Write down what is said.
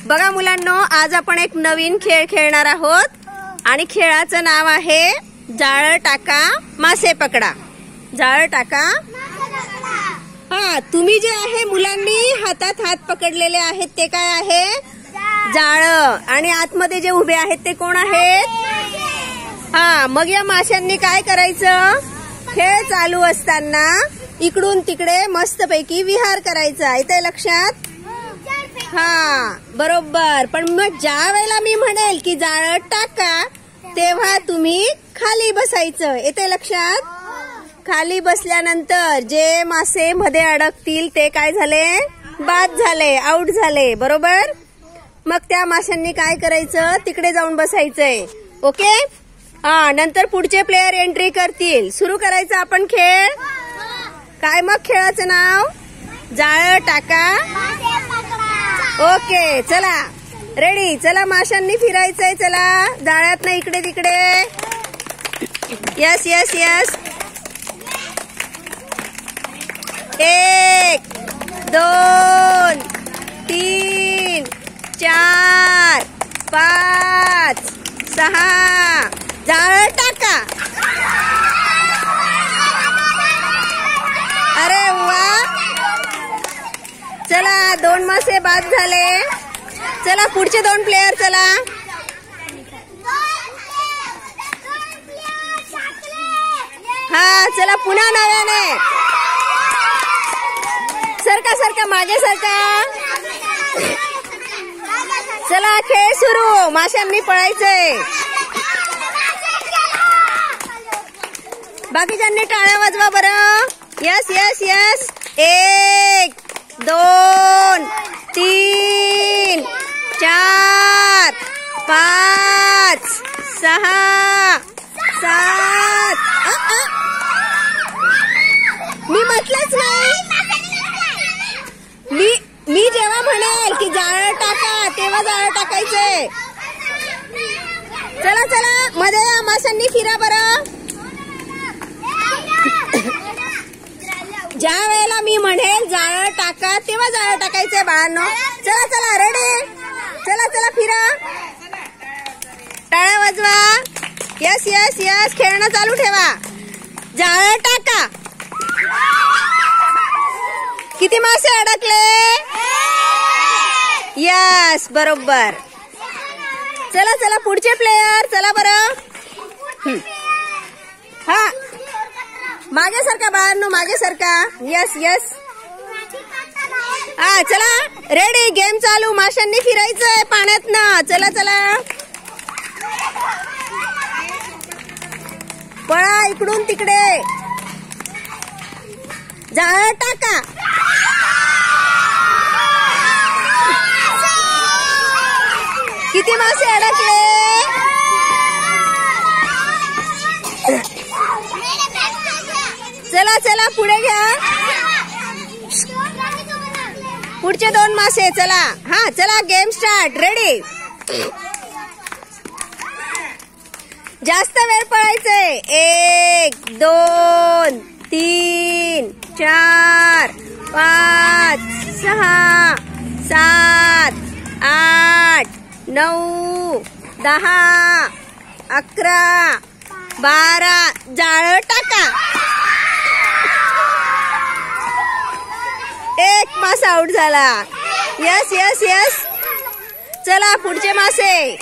बघा मुलांनो, आज आपण एक नवीन खेळ खेळणार आहोत आणि खेळाचं नाव आहे जाळं टाका मासे पकडा. जाळं टाका. हा, तुम्ही जे आहे मुलांनी हातात हात पकडलेले आहेत ते काय आहे? जाळं. आणि आतमध्ये जे उभे आहेत ते कोण आहेत? हा, मग या माशांनी काय करायचं? खेळ चालू असताना इकडून तिकडे मस्तपैकी विहार करायचा. येतंय लक्षात? हा, बरोबर. पण मग ज्या वेळेला मी म्हणेल की जाळं टाका तेव्हा तुम्ही खाली बसायचं. येतंय लक्षात? खाली बसल्यानंतर जे मासे मध्ये अडकतील ते काय झाले? बाद झाले, आउट झाले. बरोबर. मग त्या माशांनी काय करायचं? तिकडे जाऊन बसायचंय. ओके. हा, नंतर पुढचे प्लेयर एंट्री करतील. सुरू करायचं आपण खेळ. काय मग खेळाचं नाव? जाळं टाका. ओके, चला रेडी. चला, माशांनी फिरायचंय. चला, जाळ्यात ना इकडे तिकडे. Yes yes yes. 1 2 3 4 5 6. जाळं टाका. अरे वा. चला, 2 मासे बाद झाले. चला, पुढचे 2 प्लेयर. चला. हा, चला पुन्हा नव्याने. सरका सरका, मागे सरका. चला, खेळ सुरू. माशांनी पळायचंय. बाकीच्यांनी टाळ्या वाजवा बरं. Yes yes yes. 1 2 3 4 5 6 7. मी म्हटलंच नाही. मी जेव्हा म्हणेल की जाळं टाका तेव्हा जाळं टाकायचंय. चला चला, मध्ये या माशांनी फिरा बरं. ज्या वेळेला मी म्हणेल जाळं टाका तेव्हा जाळं टाकायचंय बाळांनो. चला चला, रेडी. चला चला, फिरा. टाळ्या वाजवा. Yes yes yes. खेळणं चालू ठेवा. जाळं टाका. किती मासे अडकले? यस, बरोबर. चला चला, पुढचे प्लेयर. चला बरं. हा, मागे सरका बाळांनो, मागे सरका. Yes yes. हा, चला रेडी. गेम चालू. माशांनी फिरायचंय पाण्यात ना. चला चला, पळा इकडून तिकडे. जाळं टाका. किती मासे अडकले? चला चला, पुढे घ्या. पुढचे 2 मासे. चला. हा, चला, गेम स्टार्ट. रेडी. जास्त वेळ पळायचंय. 1 2 3 4 5 6 7 8 9 10 11 12. जाळं टाका. 1 मासा आउट झाला. Yes yes yes. चला, पुढचे मासे.